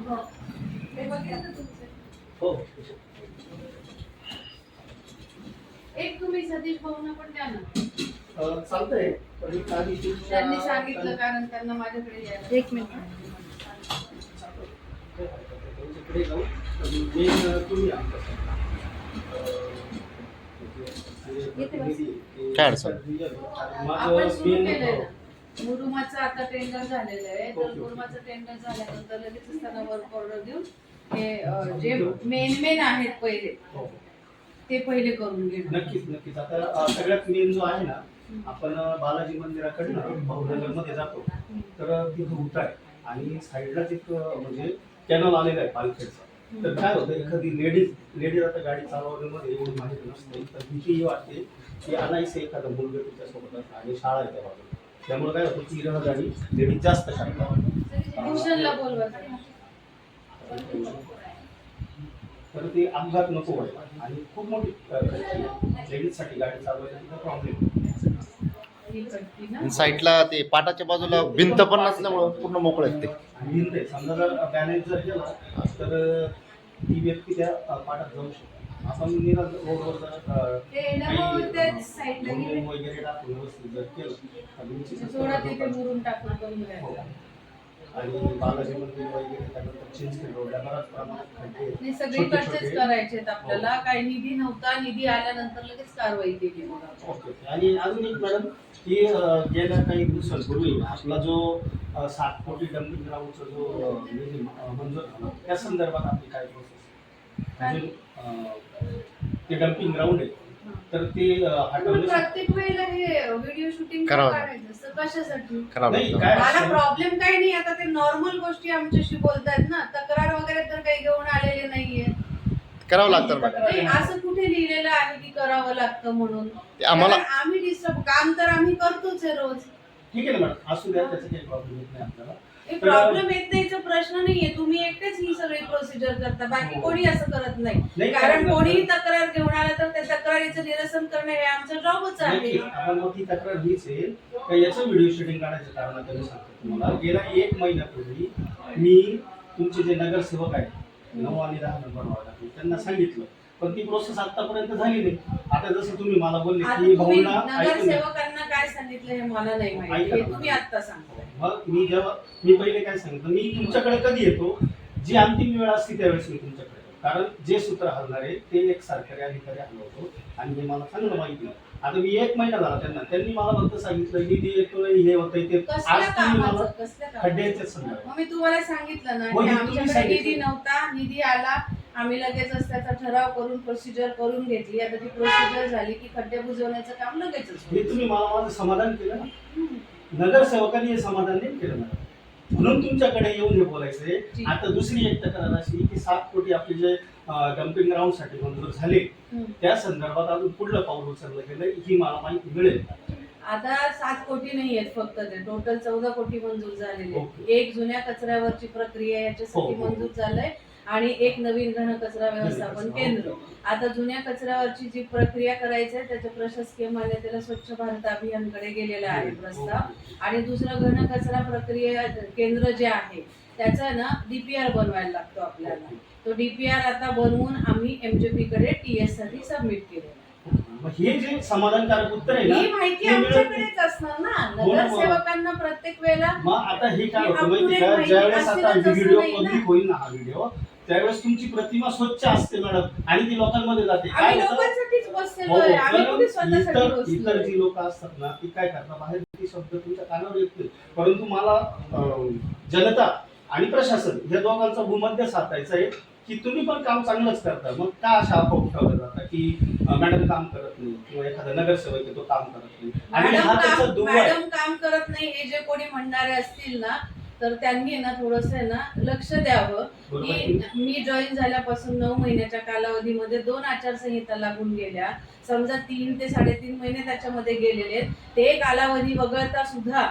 हो. ते बघितलं तुमचं. हो. एक तुम्ही सतीश भाऊंना पण द्या ना. चालतंय. त्यांनी सांगितलं कारण त्यांना माझ्याकडे यायला. एक मिनिट. त्यांच्याकडे जाऊ तुम्ही काय अडचण? आपण सुरू केलंय ना. मुरुमाचं आता टेंडर झालेलं आहे, तर मुरुमाचं टेंडर झाल्यानंतर लगेच त्यांना वर्क ऑर्डर देऊन हे जे मेन आहेत पहिले ते पहिले करून घेणार. नक्कीच आता सगळ्यात मेन जो आहे ना, आपण बालाजी मंदिराकडनं भाऊनगर मध्ये जातो तर तिथं उतार आहे आणि साईडलाच एक म्हणजे कॅनल आलेला आहे पालखेडचा. तर काय होतं, एखादी लेडीज आता गाडी चालवण्यामध्ये एवढी माहिती नसते तर भीतीही वाटते की अनाईसे एखादा मुलगा तिच्यासोबत असतं आणि शाळा आहे त्या बाजूला, त्यामुळे काय होतं ती गाडी लेडीज जास्त करतात. भूषणला बोलवायचं. तर ते अपघात नको व्हायला आणि खूप मोठी लेडीजसाठी गाडी चालवायला तिथं प्रॉब्लेम. साईडला ते पाटाच्या बाजूला भिंत पण नसल्यामुळं पूर्ण मोकळे आहेत ते. भिंत आहे, समजा जर बॅनेज जर गेला तर ती व्यक्ती त्या पाटात जाऊ शकते. आपण रोडवर वगैरे टाकून व्यवस्थित जर केलं आणि बालाजी मंदिर वगैरे त्यानंतर चिंचखेड रोडला बराच प्रमाणात खड्डे आहेत. सगळीकडचेच करायचे करायचे. काही निधी नव्हता, निधी आल्यानंतर लगेच कारवाई केली. ओके. आणि अजून एक मॅडम की गेल्या काही दिवसांपूर्वी आपला जो 7 कोटी डम्पिंग ग्राउंडचा जो निधी मंजूर झाला त्या संदर्भात आपली काय प्रोसेस अजून ते डम्पिंग ग्राउंड आहे तर ते प्रत्येक वेळेला हे व्हिडिओ शूटिंग करायचं कशासाठी? मला प्रॉब्लेम काही नाही. आता ते नॉर्मल गोष्टी आमच्याशी बोलतायत ना, तक्रार वगैरे तर काही घेऊन आलेले नाहीये. करावं लागतं. असं कुठे लिहिलेलं आहे की करावं लागतं म्हणून? आम्हाला आम्ही डिस्टर्ब काम तर आम्ही करतोच आहे रोज. ठीक आहे ना मॅडम, असू द्या, त्याचा काही प्रॉब्लेम येत नाही आपल्याला. प्रॉब्लेम येत नाहीचा प्रश्न नाहीये. तुम्ही एकटेच ही सगळी प्रोसिजर करता, बाकी कोणी असं करत नाही. कारण कोणीही तक्रार घेऊन आलं तर त्या तक्रारीचं निरसन करणे हे आमचं जॉबच आहे. आपण मग ती तक्रार हीच आहे का याचं व्हिडिओ शूटिंग काढायचं कारण आता मी सांगतो तुम्हाला. गेल्या 1 महिन्यापूर्वी मी तुमचे जे नगरसेवक आहेत 9 आणि 10 नंबर वार्डातील त्यांना सांगितलं, पण ती प्रोसेस आतापर्यंत झाली नाही. आता जसं तुम्ही मला बोलले की भाऊंना नगरसेवकांना काय सांगितलं हे मला नाही माहिती, तुम्ही आता सांगताय. मग मी पहिले काय सांगितलं, मी तुमच्याकडे कधी येतो, जी अंतिम वेळ असते त्यावेळेस मी तुमच्याकडे येतो. कारण जे सूत्र हलणारे ते एक सरकारी अधिकारी हलवतो आणि हे मला चांगलं माहिती आहे. आता मी 1 महिना झाला त्यांनी मला फक्त सांगितलं निधी येतोय, हे होतंय ते. आज तुम्ही मला खड्ड्याच्या संदर्भात मी तुम्हाला सांगितलं ना की आमच्याकडे निधी नव्हता, निधी आला, आम्ही लगेचच त्याचा ठराव करून प्रोसिजर करून घेतली. आता ती प्रोसिजर झाली की खड्डे बुजवण्याचं काम लगेचच. हे तुम्ही मला माझं समाधान केलं ना. नगरसेवकांनी हे समाधान नाही केलं ना, म्हणून तुमच्याकडे येऊन हे बोलायचंय. आता दुसरी एक तक्रार अशी की 7 कोटी आपले जे डम्पिंग ग्राउंड साठी मंजूर झाले त्या संदर्भात अजून पुढलं पाऊल उचललं गेलं ही मला माहिती मिळेल. आता 7 कोटी नाही आहेत फक्त, ते टोटल 14 कोटी मंजूर झालेले. एक जुन्या कचऱ्यावरची प्रक्रिया याच्यासाठी मंजूर झालंय आणि एक नवीन घन कचरा व्यवस्थापन केंद्र. आता जुन्या कचऱ्यावरची जी प्रक्रिया करायची आहे त्याच्या प्रशासकीय मान्यतेला स्वच्छ भारत अभियानकडे गेलेला आहे प्रस्ताव. आणि दुसरं घन कचरा प्रक्रिया केंद्र जे आहे त्याचा ना डीपीआर बनवायला लागतो आपल्याला. तो डीपीआर आता बनवून आम्ही एमजेपी कडे टीएस साठी सबमिट केलेला. हे जे समाधानकारक उत्तर आहे ना, ही माहिती आमच्याकडेच असणार ना. नगरसेवकांना प्रत्येक वेळेला मग आता हे काय होतं माहिती का, ज्यावेळेस आता व्हिडिओ पब्लिक होईल ना हा व्हिडिओ, त्यावेळेस तुमची प्रतिमा स्वच्छ असते मॅडम आणि ती लोकांमध्ये जाते. आम्ही लोकांसाठीच बसलेलो आहे, आम्ही कुठे स्वतःसाठी बसलो. इतर जी लोक असतात ना ती काय करतात, बाहेर ती शब्द तुमच्या कानावर येतील, परंतु मला जनता आणि प्रशासन या दोघांचा भूमध्य साधायचा आहे की तुम्ही पण काम चांगलंच करता. मग का अशा अफवा उठवल्या जातात की मॅडम काम करत नाही किंवा एखादा नगरसेवक तो काम करत नाही आणि हा त्याचा दुवा आहे. मॅडम काम करत नाही हे जे कोणी म्हणणारे असतील ना तर त्यांनी ना थोडस ना लक्ष द्यावं की मी जॉईन झाल्यापासून 9 महिन्याच्या कालावधीमध्ये 2 आचारसंहिता लागून गेल्या. समजा 3 ते 3.5 महिने त्याच्यामध्ये गेलेले. ते कालावधी वगळता सुद्धा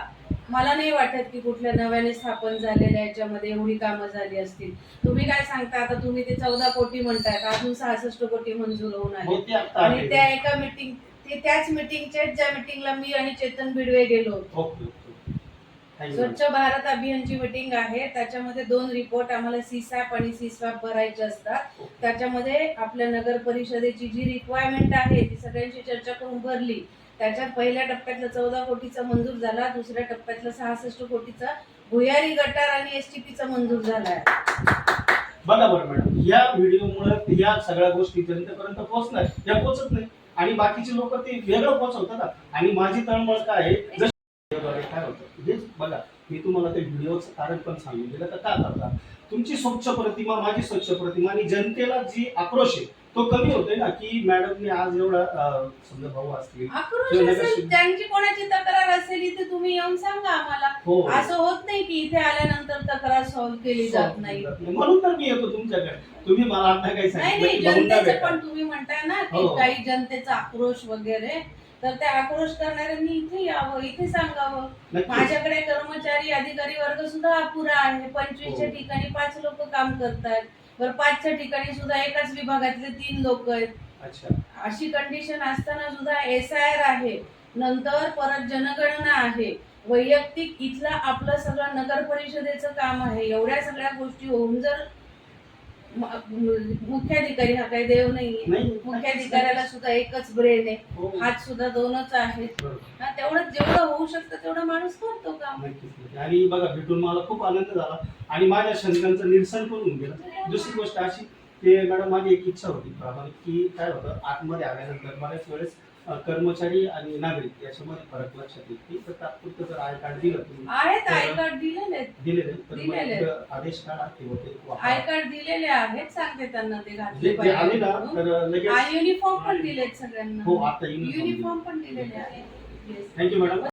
मला नाही वाटत की कुठल्या नव्याने स्थापन झालेल्या याच्यामध्ये एवढी कामं झाली असतील. तुम्ही काय सांगता, आता तुम्ही ते 14 कोटी म्हणतायत, अजून 66 कोटी मंजूर होऊन आले. आणि त्या एका मीटिंग ते त्याच मीटिंगच्या ज्या मीटिंगला मी आणि चेतन बिडवे गेलो होतो. Thank you. स्वच्छ भारत अभियानची मीटिंग आहे. त्याच्यामध्ये 2 रिपोर्ट आम्हाला सीसॅप आणि सीस्वॅप भरायचे असतात. त्याच्यामध्ये आपल्या नगर परिषदेची जी रिक्वायरमेंट आहे ती सगळ्यांची चर्चा करून भरली. त्याच्यात पहिल्या टप्प्यातला 14 कोटीचा मंजूर झाला, दुसऱ्या टप्प्यातला 66 कोटीचा भुयारी गटार आणि एसटीपीचा मंजूर झालाय. बघा बरं मॅडम, या व्हिडिओमुळे या सगळ्या गोष्टी जनतेपर्यंत पोहोचणार, या पोहोचत नाही आणि बाकीचे लोक ते वेगळं पोहोचवतात. आणि माझी तळमळ काय आहे, जसं काय होतं हेच बघा, मी तुम्हाला ते व्हिडिओचं कारण पण सांगून दिलं तर काय करता, तुमची स्वच्छ प्रतिमा, माझी स्वच्छ प्रतिमा आणि जनतेला जी आक्रोश आहे तो कमी होतोय ना, की मॅडमने आज एवढा समजा भाऊ असतील, आक्रोश असेल, त्यांची कोणाची तक्रार असेल इथे तुम्ही येऊन सांगा आम्हाला. हो असं होत नाही की इथे आल्यानंतर तक्रार सॉल्व्ह केली जात नाही. म्हणून तर मी येतो तुमच्याकडे. तुम्ही मला आता काही नाही सांगितलं नाही, की भाऊंना जनतेचं भेटा. पण तुम्ही म्हणताय ना की हो. काही जनतेचा आक्रोश वगैरे, तर त्या आक्रोश करणाऱ्यांनी इथे यावं, इथे सांगावं. नक्कीच. माझ्याकडे कर्मचारी अधिकारी वर्ग सुद्धा अपुरा आहे. 25च्या हो. ठिकाणी 5 लोक काम करतात. बरं 5च्या ठिकाणी सुद्धा एकाच विभागातले 3 लोक आहेत. अच्छा. अशी कंडिशन असताना सुद्धा SIR आहे, नंतर परत जनगणना आहे, वैयक्तिक इथला आपलं सगळं नगर परिषदेचं काम आहे. एवढ्या सगळ्या गोष्टी होऊन जर मुख्याधिकारी, हा काही देव नाही. नाही, मुख्याधिकाऱ्याला सुद्धा एकच ब्रेन आहे, हो. हात सुद्धा 2च आहेत. बरोबर. हा, तेवढं जेवढं होऊ शकतं तेवढं माणूस करतो काम. नक्कीच, नक्कीच. आणि बघा, भेटून मला खूप आनंद झाला आणि माझ्या शंकांचं निरसन पण होऊन गेलं. दुसरी गोष्ट अशी, ते मॅडम माझी एक इच्छा होती प्रामाणिक, की काय होतं, आतमध्ये आल्यानंतर बऱ्याच वेळेस कर्मचारी आणि नागरिक याच्यामध्ये फरक लक्षात येते. तर तात्पुरतं जर आय कार्ड दिलं तुम्ही, आहेत, आय कार्ड दिलेले आहेत, दिलेले तर मग दिलेले. एक आदेश काढा किंवा ते वापरा. आय कार्ड दिलेले आहेत, सांगते त्यांना ते घातले जे आले ना पाहिजे. तर लगेच. युनिफॉर्म पण दिलेत सगळ्यांना. हो, आता युनिफॉर्म पण दिलेले आहेत. Thank you madam.